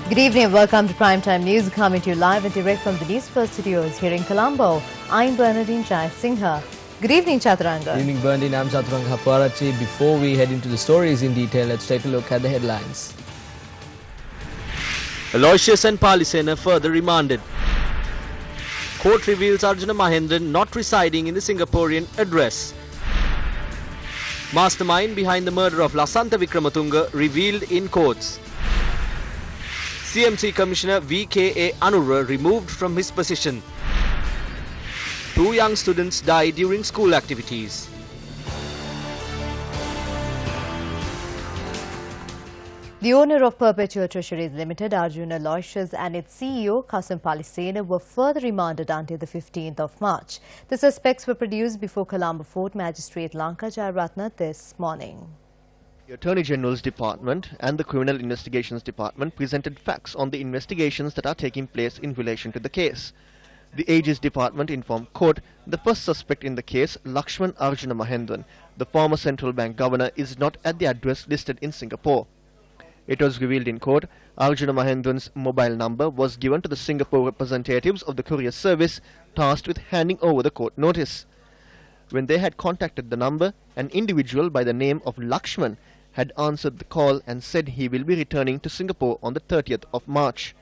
Good evening and welcome to Primetime News, coming to you live and direct from the Newsfirst studios here in Colombo. I'm Bernadine Jai Singha. Good evening, Chaturanga. Good evening, Bernadine. I'm Chaturanga Haparachi. Before we head into the stories in detail, let's take a look at the headlines. Aloysius and Palisena further remanded. Court reveals Arjuna Mahendran not residing in the Singaporean address. Mastermind behind the murder of Lasantha Wickramatunge revealed in courts. CMC Commissioner VKA Anura removed from his position. 2 young students died during school activities. The owner of Perpetua Treasuries Limited, Arjuna Aloysius, and its CEO, Kasum Palisena, were further remanded until the 15th of March. The suspects were produced before Colombo Fort Magistrate Lanka Jayaratna this morning. The Attorney General's Department and the Criminal Investigations Department presented facts on the investigations that are taking place in relation to the case. The AG's department informed court the first suspect in the case, Lakshman Arjuna Mahendran, the former central bank governor, is not at the address listed in Singapore. It was revealed in court Arjuna Mahendran's mobile number was given to the Singapore representatives of the courier service tasked with handing over the court notice. When they had contacted the number, an individual by the name of Lakshman had answered the call and said he will be returning to Singapore on the 30th of March.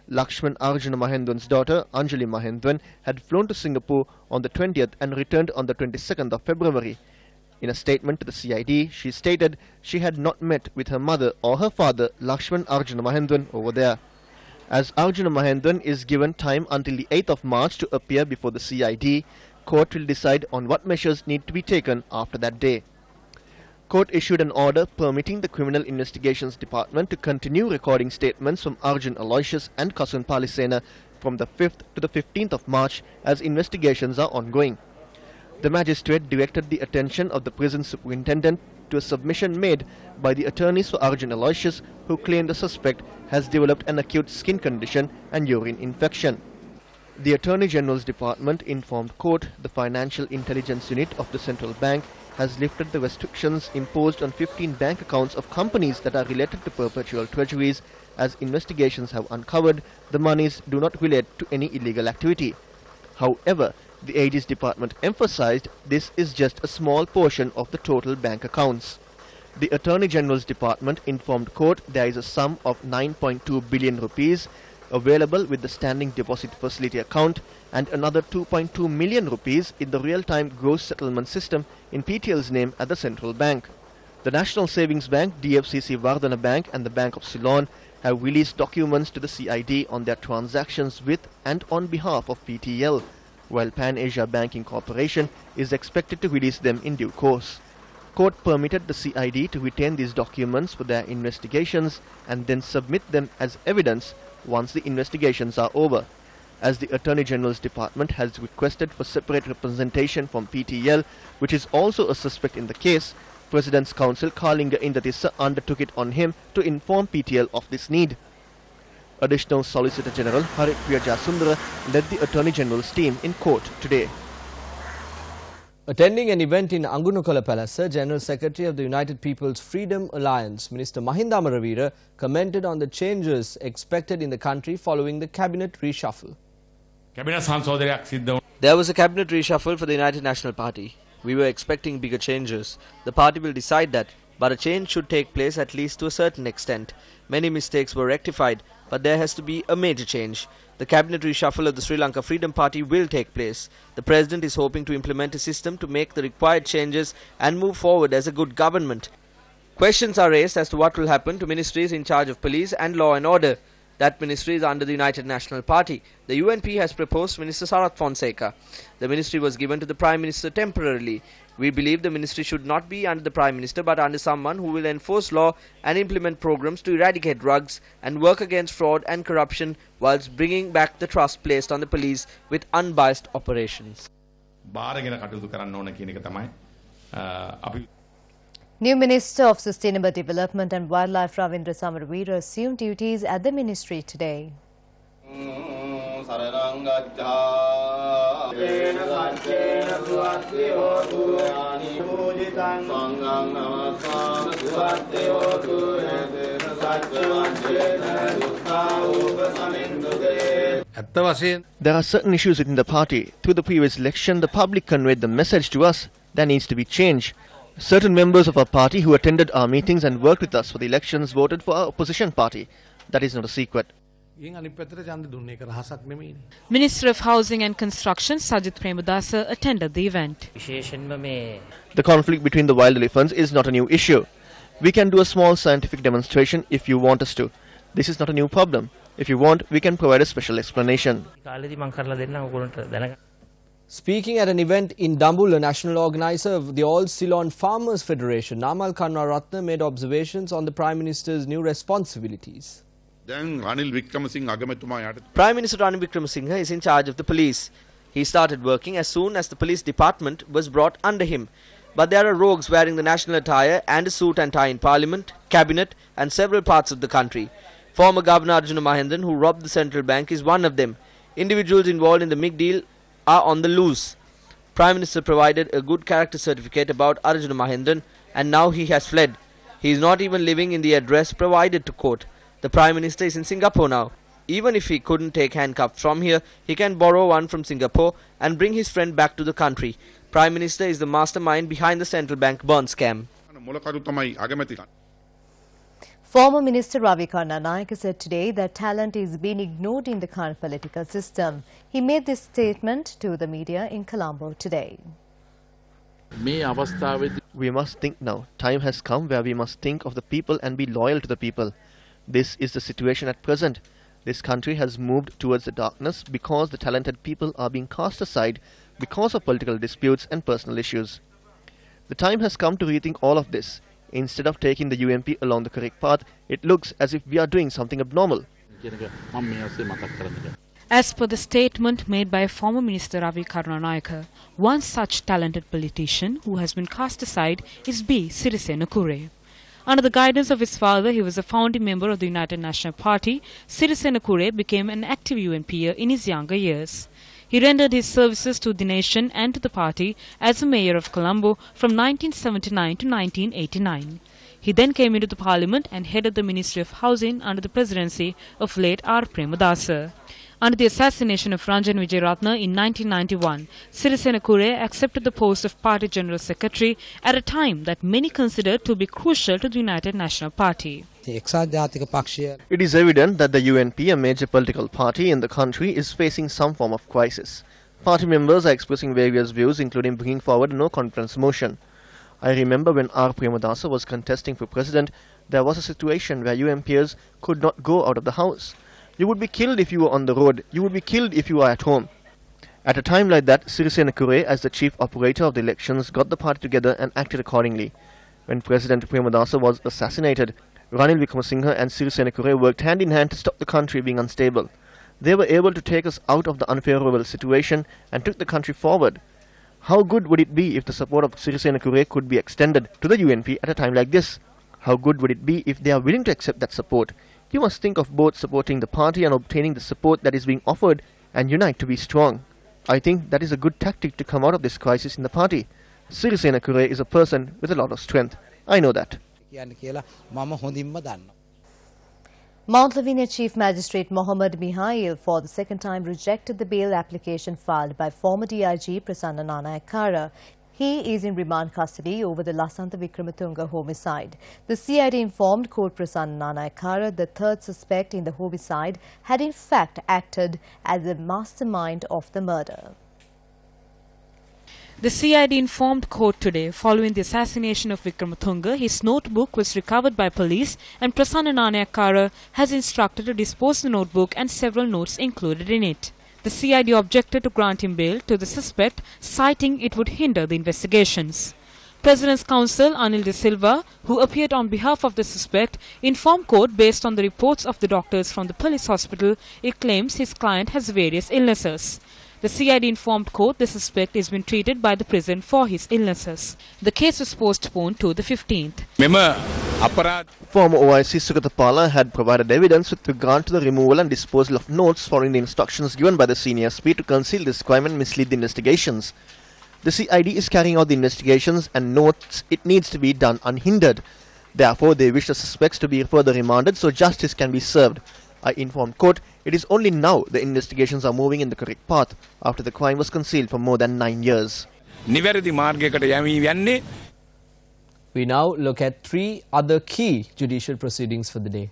Lakshman Arjuna Mahendran's daughter, Anjali Mahendran, had flown to Singapore on the 20th and returned on the 22nd of February. In a statement to the CID, she stated she had not met with her mother or her father, Lakshman Arjuna Mahendran, over there. As Arjuna Mahendran is given time until the 8th of March to appear before the CID, court will decide on what measures need to be taken after that day. Court issued an order permitting the Criminal Investigations Department to continue recording statements from Arjun Aloysius and Kasum Palisena from the 5th to the 15th of March as investigations are ongoing. The magistrate directed the attention of the prison superintendent to a submission made by the attorneys for Arjun Aloysius, who claimed the suspect has developed an acute skin condition and urine infection. The Attorney General's Department informed court the Financial Intelligence Unit of the Central Bank has lifted the restrictions imposed on 15 bank accounts of companies that are related to perpetual treasuries, as investigations have uncovered the monies do not relate to any illegal activity. However, the AG's department emphasized this is just a small portion of the total bank accounts. The Attorney General's Department informed court there is a sum of 9.2 billion rupees available with the Standing Deposit Facility account and another 2.2 million rupees in the real-time gross settlement system in PTL's name at the central bank. The National Savings Bank, DFCC Vardhana Bank and the Bank of Ceylon have released documents to the CID on their transactions with and on behalf of PTL, while Pan Asia Banking Corporation is expected to release them in due course. Court permitted the CID to retain these documents for their investigations and then submit them as evidence once the investigations are over. As the Attorney General's Department has requested for separate representation from PTL, which is also a suspect in the case, President's Counsel Kalinga Indatissa undertook it on him to inform PTL of this need. Additional Solicitor General Harit Priyajasundara led the Attorney General's team in court today. Attending an event in Angunukala Palasa, General Secretary of the United People's Freedom Alliance, Minister Mahinda Amaravira, commented on the changes expected in the country following the cabinet reshuffle. There was a cabinet reshuffle for the United National Party. We were expecting bigger changes. The party will decide that, but a change should take place at least to a certain extent. Many mistakes were rectified, but there has to be a major change. The cabinet reshuffle of the Sri Lanka Freedom Party will take place. The President is hoping to implement a system to make the required changes and move forward as a good government. Questions are raised as to what will happen to ministries in charge of police and law and order. That ministry is under the United National Party. The UNP has proposed Minister Sarath Fonseca. The ministry was given to the Prime Minister temporarily. We believe the ministry should not be under the Prime Minister but under someone who will enforce law and implement programs to eradicate drugs and work against fraud and corruption whilst bringing back the trust placed on the police with unbiased operations. New Minister of Sustainable Development and Wildlife Ravindra Samaraveera assumed duties at the ministry today. There are certain issues within the party. Through the previous election, the public conveyed the message to us there needs to be change. Certain members of our party who attended our meetings and worked with us for the elections voted for our opposition party. That is not a secret. Minister of Housing and Construction Sajith Premadasa attended the event. The conflict between the wild elephants is not a new issue. We can do a small scientific demonstration if you want us to. This is not a new problem. If you want, we can provide a special explanation. Speaking at an event in Dambul, a national organizer of the All Ceylon Farmers Federation, Namal Kanwaratne made observations on the Prime Minister's new responsibilities. Prime Minister Ranil Wickremesinghe is in charge of the police. He started working as soon as the police department was brought under him. But there are rogues wearing the national attire and a suit and tie in Parliament, Cabinet and several parts of the country. Former Governor Arjuna Mahendran, who robbed the central bank, is one of them. Individuals involved in the MIG deal are on the loose. Prime Minister provided a good character certificate about Arjuna Mahendran and now he has fled. He is not even living in the address provided to court. The Prime Minister is in Singapore now. Even if he couldn't take handcuffs from here, he can borrow one from Singapore and bring his friend back to the country. Prime Minister is the mastermind behind the central bank bond scam. Former Minister Ravikarna Anayaka said today that talent is being ignored in the current political system. He made this statement to the media in Colombo today. We must think now. Time has come where we must think of the people and be loyal to the people. This is the situation at present. This country has moved towards the darkness because the talented people are being cast aside because of political disputes and personal issues. The time has come to rethink all of this. Instead of taking the UNP along the correct path, it looks as if we are doing something abnormal. As per the statement made by former Minister Ravikarna Anayaka, one such talented politician who has been cast aside is B. Sirisena Kure. Under the guidance of his father, he was a founding member of the United National Party. Sirisena Kure became an active UNPer in his younger years. He rendered his services to the nation and to the party as a mayor of Colombo from 1979 to 1989. He then came into the parliament and headed the Ministry of Housing under the presidency of late R. Premadasa. Under the assassination of Ranjan Wijeratne in 1991, Sirisena Kure accepted the post of Party General Secretary at a time that many considered to be crucial to the United National Party. It is evident that the UNP, a major political party in the country, is facing some form of crisis. Party members are expressing various views, including bringing forward a no-confidence motion. I remember when R. Premadasa was contesting for president, there was a situation where UNPers could not go out of the house. You would be killed if you were on the road. You would be killed if you were at home. At a time like that, Sirisena Kure, as the chief operator of the elections, got the party together and acted accordingly. When President Premadasa was assassinated, Ranil Wickremesinghe and Sirisena Kure worked hand in hand to stop the country being unstable. They were able to take us out of the unfavorable situation and took the country forward. How good would it be if the support of Sirisena Kure could be extended to the UNP at a time like this? How good would it be if they are willing to accept that support? You must think of both supporting the party and obtaining the support that is being offered and unite to be strong. I think that is a good tactic to come out of this crisis in the party. Sirisena Kure is a person with a lot of strength. I know that. Mount Lavinia Chief Magistrate Mohammad Mihail for the second time rejected the bail application filed by former DIG Prasanan Anyakara. He is in remand custody over the Lasantha Wickrematunge homicide. The CID informed Court Prasanan Anyakara the third suspect in the homicide had in fact acted as the mastermind of the murder. The CID informed court today, following the assassination of Wickrematunge, his notebook was recovered by police and Prasanan Anyakara has instructed to dispose the notebook and several notes included in it. The CID objected to granting bail to the suspect, citing it would hinder the investigations. President's counsel Anil De Silva, who appeared on behalf of the suspect, informed court based on the reports of the doctors from the police hospital, it claims his client has various illnesses. The CID informed court the suspect is being treated by the prison for his illnesses. The case was postponed to the 15th. Former OIC Sukatapala had provided evidence with regard to the removal and disposal of notes following the instructions given by the senior SP to conceal this crime and mislead the investigations. The CID is carrying out the investigations and notes it needs to be done unhindered. Therefore, they wish the suspects to be further remanded so justice can be served. I informed court it is only now the investigations are moving in the correct path after the crime was concealed for more than 9 years. We now look at 3 other key judicial proceedings for the day.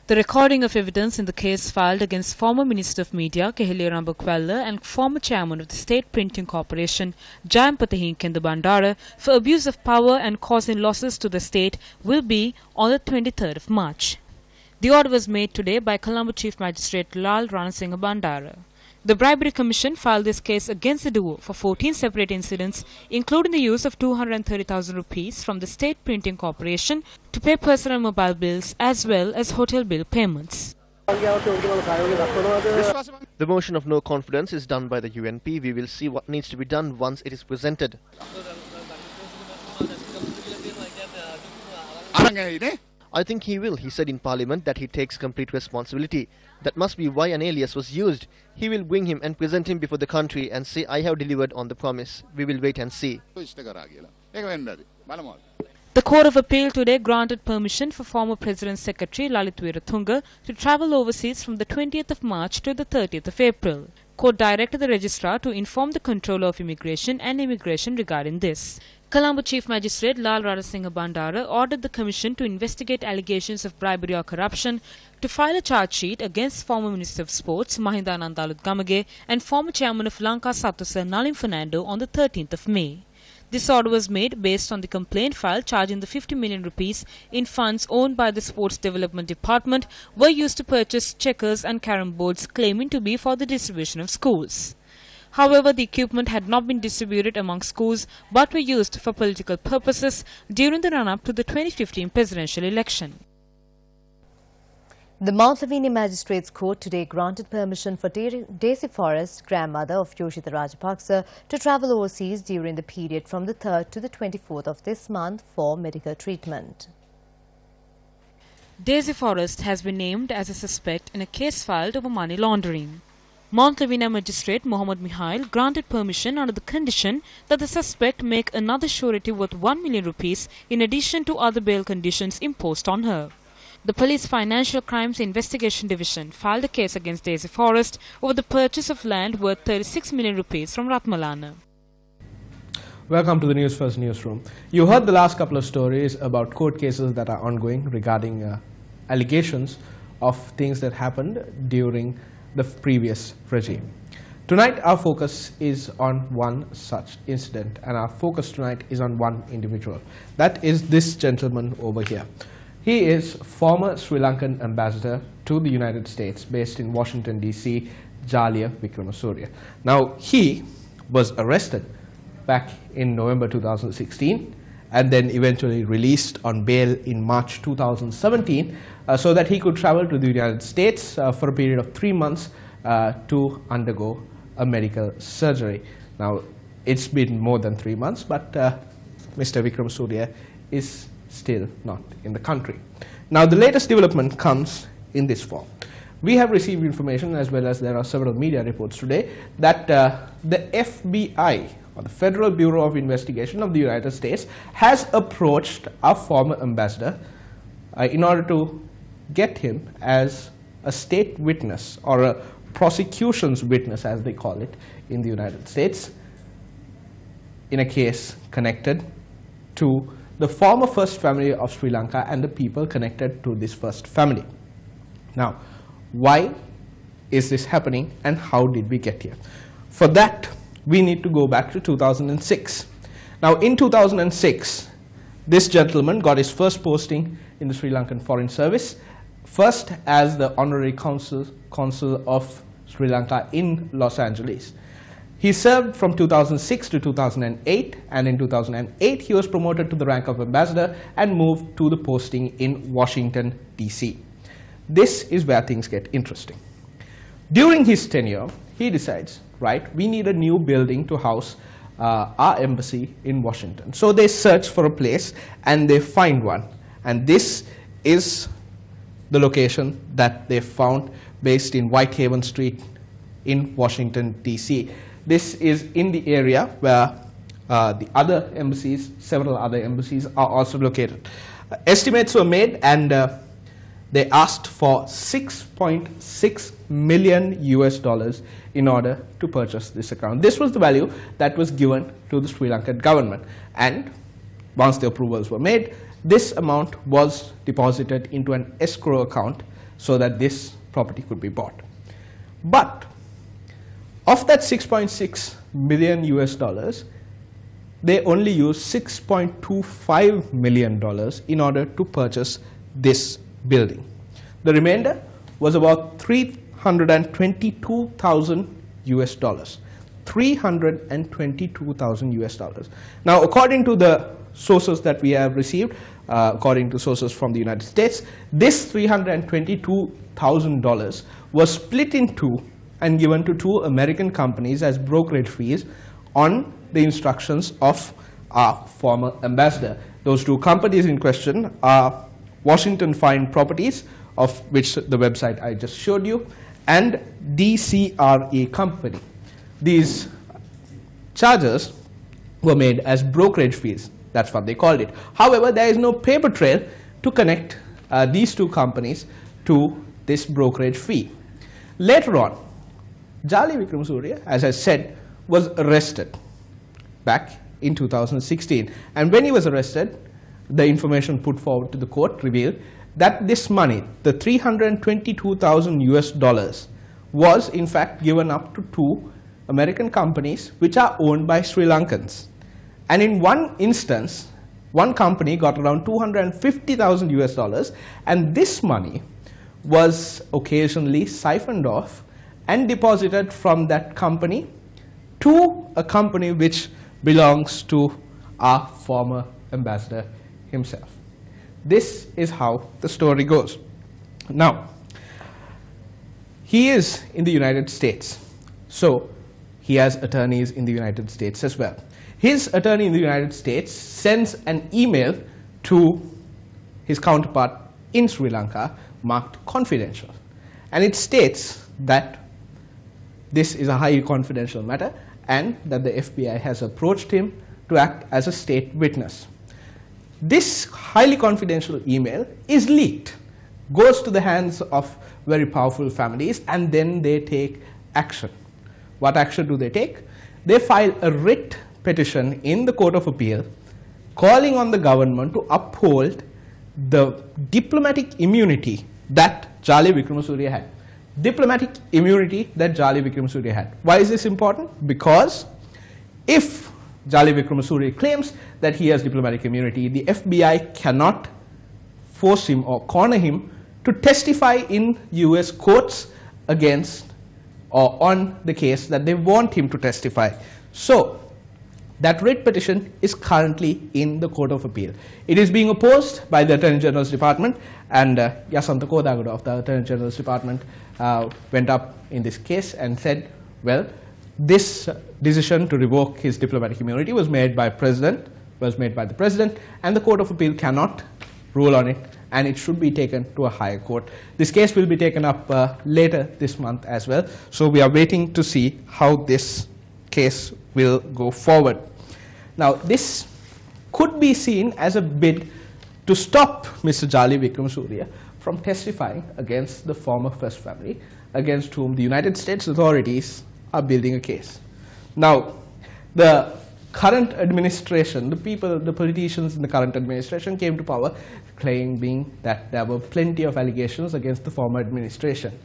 The recording of evidence in the case filed against former Minister of Media Keheliya Rambakwella and former chairman of the State Printing Corporation Jayampatha Hinkenda Bandara for abuse of power and causing losses to the state will be on the 23rd of March. The order was made today by Colombo Chief Magistrate Lal Ranasinghe Bandara. The Bribery Commission filed this case against the duo for 14 separate incidents, including the use of 230,000 rupees from the State Printing Corporation to pay personal mobile bills as well as hotel bill payments. The motion of no confidence is done by the UNP. We will see what needs to be done once it is presented. I think he will. He said in Parliament that he takes complete responsibility. That must be why an alias was used. He will bring him and present him before the country and say, I have delivered on the promise. We will wait and see. The Court of Appeal today granted permission for former President's Secretary Lalit Weerathunga to travel overseas from the 20th of March to the 30th of April. Court directed the Registrar to inform the Controller of Immigration and Immigration regarding this. Colombo Chief Magistrate Lal Ranasinghe Bandara ordered the Commission to investigate allegations of bribery or corruption, to file a charge sheet against former Minister of Sports Mahinda Anandalut Gamage and former Chairman of Lanka Satusa Nalin Fernando on the 13th of May. This order was made based on the complaint filed charging the 50 million rupees in funds owned by the Sports Development Department were used to purchase checkers and carom boards claiming to be for the distribution of schools. However, the equipment had not been distributed among schools but were used for political purposes during the run-up to the 2015 presidential election. The Mount Lavinia Magistrates Court today granted permission for Daisy Forrest, grandmother of Yoshitha Rajapaksa, to travel overseas during the period from the 3rd to the 24th of this month for medical treatment. Daisy Forrest has been named as a suspect in a case filed over money laundering. Mount Lavinia Magistrate Mohammed Mihail granted permission under the condition that the suspect make another surety worth 1 million rupees in addition to other bail conditions imposed on her. The Police Financial Crimes Investigation Division filed a case against Daisy Forrest over the purchase of land worth 36 million rupees from Ratmalana. Welcome to the Newsfirst newsroom. You heard the last couple of stories about court cases that are ongoing regarding allegations of things that happened during the previous regime. Tonight our focus is on one such incident, and our focus tonight is on one individual. That is this gentleman over here. He is former Sri Lankan ambassador to the United States based in Washington DC, Jalia Wickramasuriya. Now he was arrested back in November 2016 and then eventually released on bail in March 2017 so that he could travel to the United States for a period of 3 months to undergo a medical surgery. Now it's been more than 3 months, but Mr. Wickramasuriya is still not in the country. Now the latest development comes in this form. We have received information, as well as there are several media reports today, that the FBI, or the Federal Bureau of Investigation of the United States, has approached our former ambassador in order to get him as a state witness, or a prosecution's witness as they call it in the United States, in a case connected to the former first family of Sri Lanka and the people connected to this first family. Now, why is this happening and how did we get here? For that, we need to go back to 2006. Now, in 2006, this gentleman got his first posting in the Sri Lankan Foreign Service, first as the Honorary Consul of Sri Lanka in Los Angeles. He served from 2006 to 2008, and in 2008 he was promoted to the rank of ambassador and moved to the posting in Washington, DC. This is where things get interesting. During his tenure, he decides, right, we need a new building to house our embassy in Washington. So they search for a place and they find one. And this is the location that they found, based in Whitehaven Street in Washington, DC. This is in the area where the other embassies, several other embassies are also located. Estimates were made, and they asked for $6.6 million US in order to purchase this account. This was the value that was given to the Sri Lankan government, and once the approvals were made, this amount was deposited into an escrow account so that this property could be bought. But of that $6.6 million US, they only used $6.25 million in order to purchase this building. The remainder was about $322,000 US. $322,000 US. Now, according to the sources that we have received, according to sources from the United States, this $322,000 was split into and given to two American companies as brokerage fees on the instructions of our former ambassador. Those two companies in question are Washington Fine Properties, of which the website I just showed you, and DCRA Company. These charges were made as brokerage fees. That's what they called it. However, there is no paper trail to connect these two companies to this brokerage fee. Later on, Jali Wickramasurya, as I said, was arrested back in 2016. And when he was arrested, the information put forward to the court revealed that this money, the $322,000 US, was in fact given up to two American companies which are owned by Sri Lankans. And in one instance, one company got around $250,000 US, and this money was occasionally siphoned off and deposited from that company to a company which belongs to our former ambassador himself. This is how the story goes. Now, he is in the United States, so he has attorneys in the United States as well. His attorney in the United States sends an email to his counterpart in Sri Lanka marked confidential, and it states that this is a highly confidential matter and that the FBI has approached him to act as a state witness. This highly confidential email is leaked, goes to the hands of very powerful families, and then they take action. What action do they take? They file a writ petition in the Court of Appeal calling on the government to uphold the diplomatic immunity that Jali Wickramasurya had. Diplomatic immunity that Jali Wickramasurya had. Why is this important? Because if Jali Wickramasurya claims that he has diplomatic immunity, the FBI cannot force him or corner him to testify in US courts against or on the case that they want him to testify. So that writ petition is currently in the Court of Appeal. It is being opposed by the Attorney General's Department, and Yasanta Kodagoda of the Attorney General's Department went up in this case and said, well, this decision to revoke his diplomatic immunity was made by the President, and the Court of Appeal cannot rule on it, and it should be taken to a higher court. This case will be taken up later this month as well, so we are waiting to see how this case will go forward. Now, this could be seen as a bid to stop Mr. Jali Wickramasurya from testifying against the former First Family, against whom the United States authorities are building a case. Now, the current administration, the politicians in the current administration came to power claiming that there were plenty of allegations against the former administration.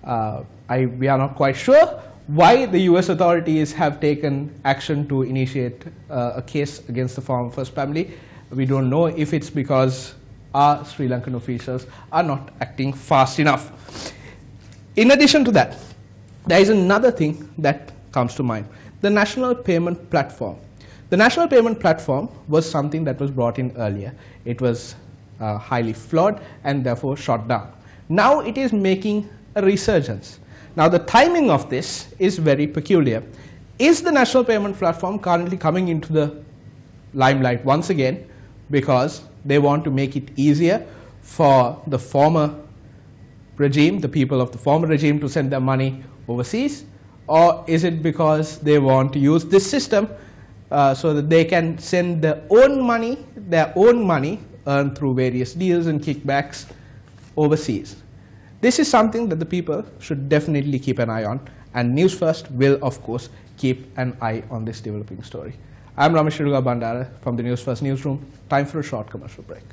We are not quite sure why the US authorities have taken action to initiate a case against the former First Family. We don't know if it's because our Sri Lankan officials are not acting fast enough. In addition to that, there is another thing that comes to mind: the National Payment Platform. The National Payment Platform was something that was brought in earlier. It was highly flawed and therefore shot down. Now it is making a resurgence. Now the timing of this is very peculiar. Is the National Payment Platform currently coming into the limelight once again because they want to make it easier for the former regime, the people of the former regime, to send their money overseas? Or is it because they want to use this system so that they can send their own money earned through various deals and kickbacks overseas. This is something that the people should definitely keep an eye on, and News First will, of course, keep an eye on this developing story. I'm Ramesh Bandara from the News First newsroom. Time for a short commercial break.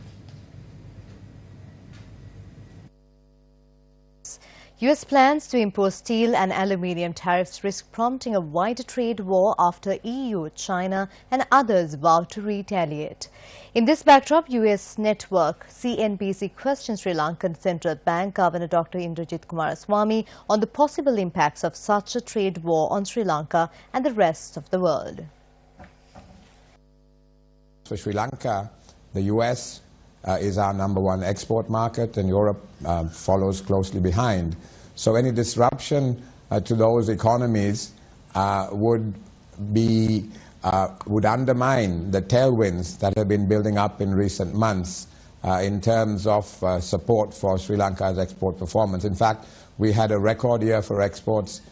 US plans to impose steel and aluminium tariffs risk prompting a wider trade war after EU, China and others vow to retaliate. In this backdrop, US network CNBC questions Sri Lankan Central Bank Governor Dr. Indrajit Kumaraswamy on the possible impacts of such a trade war on Sri Lanka and the rest of the world. For Sri Lanka, the US is our #1 export market, and Europe follows closely behind. So any disruption to those economies would undermine the tailwinds that have been building up in recent months in terms of support for Sri Lanka's export performance. In fact, we had a record year for exports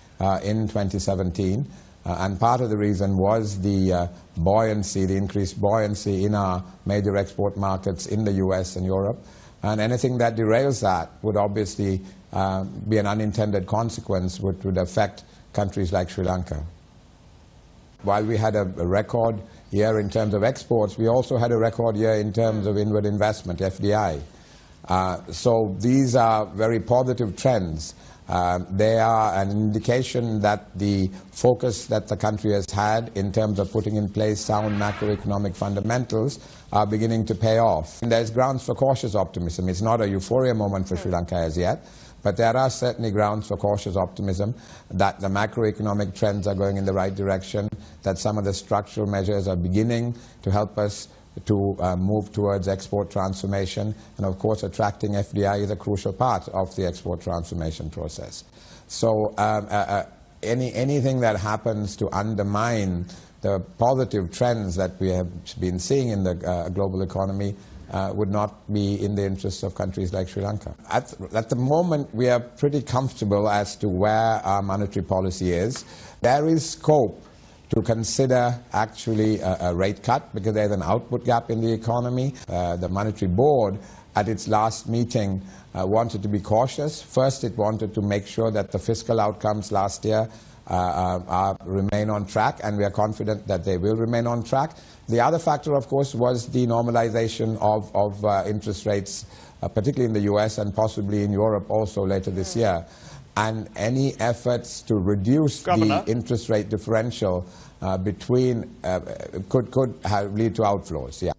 in 2017. And part of the reason was the buoyancy, the increased buoyancy in our major export markets in the US and Europe. And anything that derails that would obviously be an unintended consequence, which would affect countries like Sri Lanka. While we had a record year in terms of exports, we also had a record year in terms of inward investment, FDI. So these are very positive trends. They are an indication that the focus that the country has had in terms of putting in place sound macroeconomic fundamentals are beginning to pay off. And there's grounds for cautious optimism. It's not a euphoria moment for Sri Lanka as yet, but there are certainly grounds for cautious optimism that the macroeconomic trends are going in the right direction, that some of the structural measures are beginning to help us to move towards export transformation, and of course attracting FDI is a crucial part of the export transformation process. So anything that happens to undermine the positive trends that we have been seeing in the global economy would not be in the interests of countries like Sri Lanka. At the moment, we are pretty comfortable as to where our monetary policy is. There is scope to consider actually a rate cut because there's an output gap in the economy. The Monetary Board at its last meeting wanted to be cautious. First, it wanted to make sure that the fiscal outcomes last year remain on track, and we are confident that they will remain on track. The other factor, of course, was the normalization of interest rates, particularly in the US and possibly in Europe also later this year. And any efforts to reduce the interest rate differential between could lead to outflows. Yeah.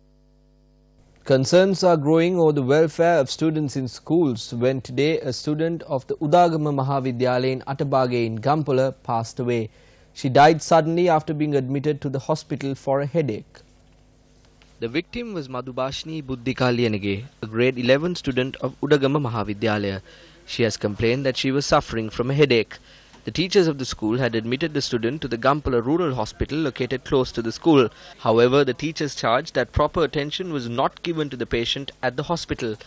Concerns are growing over the welfare of students in schools when today a student of the Udagama Mahavidyalaya in Atabage in Gampala passed away. She died suddenly after being admitted to the hospital for a headache. The victim was Madhubashni Buddhika Liyanage, a grade 11 student of Udagama Mahavidyalaya. She has complained that she was suffering from a headache. The teachers of the school had admitted the student to the Gampala Rural Hospital located close to the school. However, the teachers charged that proper attention was not given to the patient at the hospital.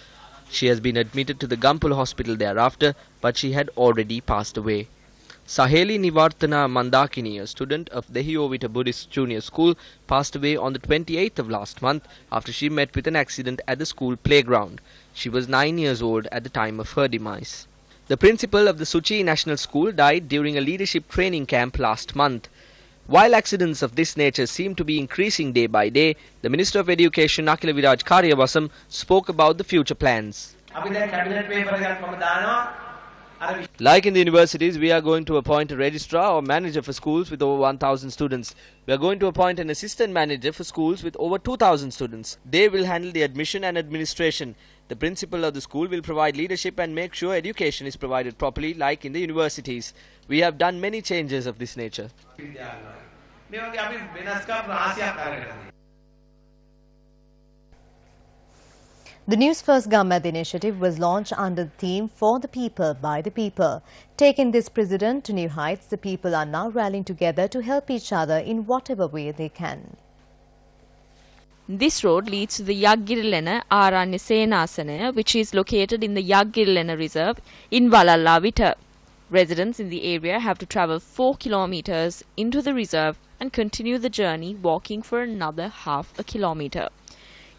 She has been admitted to the Gampala Hospital thereafter, but she had already passed away. Saheli Nivartana Mandakini, a student of Dehiyovita Buddhist Junior School, passed away on the 28th of last month after she met with an accident at the school playground. She was 9 years old at the time of her demise. The principal of the Suchi National School died during a leadership training camp last month. While accidents of this nature seem to be increasing day by day, the Minister of Education Akila Viraj Karyawasam spoke about the future plans. Like in the universities, we are going to appoint a registrar or manager for schools with over 1,000 students. We are going to appoint an assistant manager for schools with over 2,000 students. They will handle the admission and administration. The principal of the school will provide leadership and make sure education is provided properly like in the universities. We have done many changes of this nature. The Newsfirst Cometh initiative was launched under the theme For the People, by the People. Taking this precedent to new heights, the people are now rallying together to help each other in whatever way they can. This road leads to the Yaggirilena Aranya Senasana, which is located in the Yaggirilena Reserve in Valalla Vita. Residents in the area have to travel 4 kilometers into the reserve and continue the journey walking for another half a kilometer.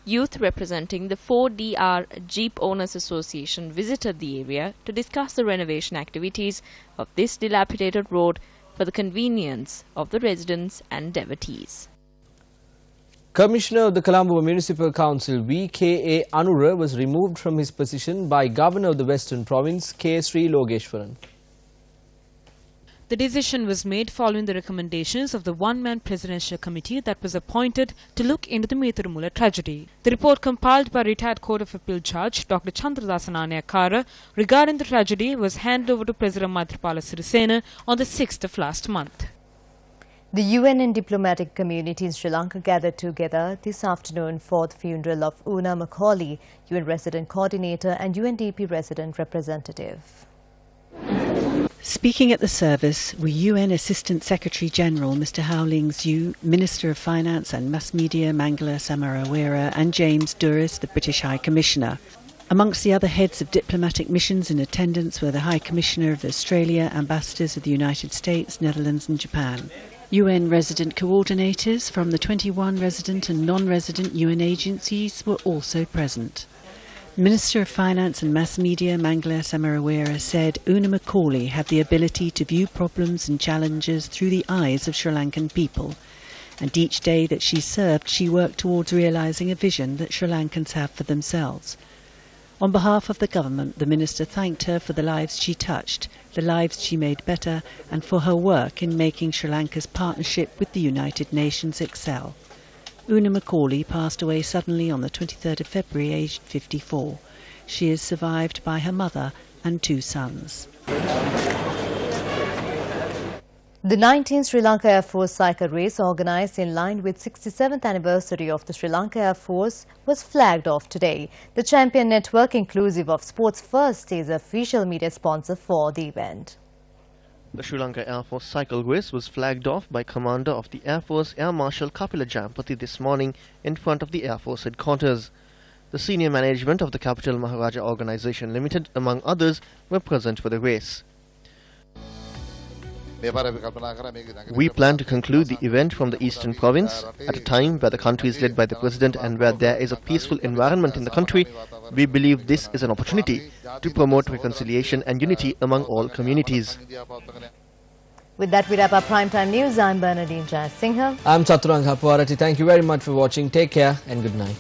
Youth representing the 4DR Jeep Owners Association visited the area to discuss the renovation activities of this dilapidated road for the convenience of the residents and devotees. Commissioner of the Colombo Municipal Council V.K.A. Anura was removed from his position by Governor of the Western Province K. Sri Logeshwaran. The decision was made following the recommendations of the one-man presidential committee that was appointed to look into the Methurumula tragedy. The report compiled by retired Court of Appeal Judge Dr. Prasanan Anyakara regarding the tragedy was handed over to President Maithripala Sirisena on the 6th of last month. The UN and diplomatic community in Sri Lanka gathered together this afternoon for the funeral of Una Macaulay, UN Resident Coordinator and UNDP Resident Representative. Speaking at the service were UN Assistant Secretary General Mr. Howling Zhu, Minister of Finance and Mass Media Mangala Samarawera and James Duris, the British High Commissioner. Amongst the other heads of diplomatic missions in attendance were the High Commissioner of Australia, ambassadors of the United States, Netherlands and Japan. UN resident coordinators from the 21 resident and non-resident UN agencies were also present. Minister of Finance and Mass Media Mangala Samarawera said Una Macaulay had the ability to view problems and challenges through the eyes of Sri Lankan people, and each day that she served she worked towards realising a vision that Sri Lankans have for themselves. On behalf of the government, the minister thanked her for the lives she touched, the lives she made better, and for her work in making Sri Lanka's partnership with the United Nations excel. Una Macaulay passed away suddenly on the 23rd of February, aged 54. She is survived by her mother and 2 sons. The 19th Sri Lanka Air Force cycle race, organised in line with 67th anniversary of the Sri Lanka Air Force, was flagged off today. The Champion Network, inclusive of Sports First, is the official media sponsor for the event. The Sri Lanka Air Force cycle race was flagged off by Commander of the Air Force Air Marshal Kapila Jampati this morning in front of the Air Force headquarters. The senior management of the Capital Maharaja Organisation Limited, among others, were present for the race. We plan to conclude the event from the Eastern Province at a time where the country is led by the President and where there is a peaceful environment in the country. We believe this is an opportunity to promote reconciliation and unity among all communities. With that, we wrap up Primetime News. I'm Bernadine Jayasinghe. I'm Chaturanga Puarati. Thank you very much for watching. Take care and good night.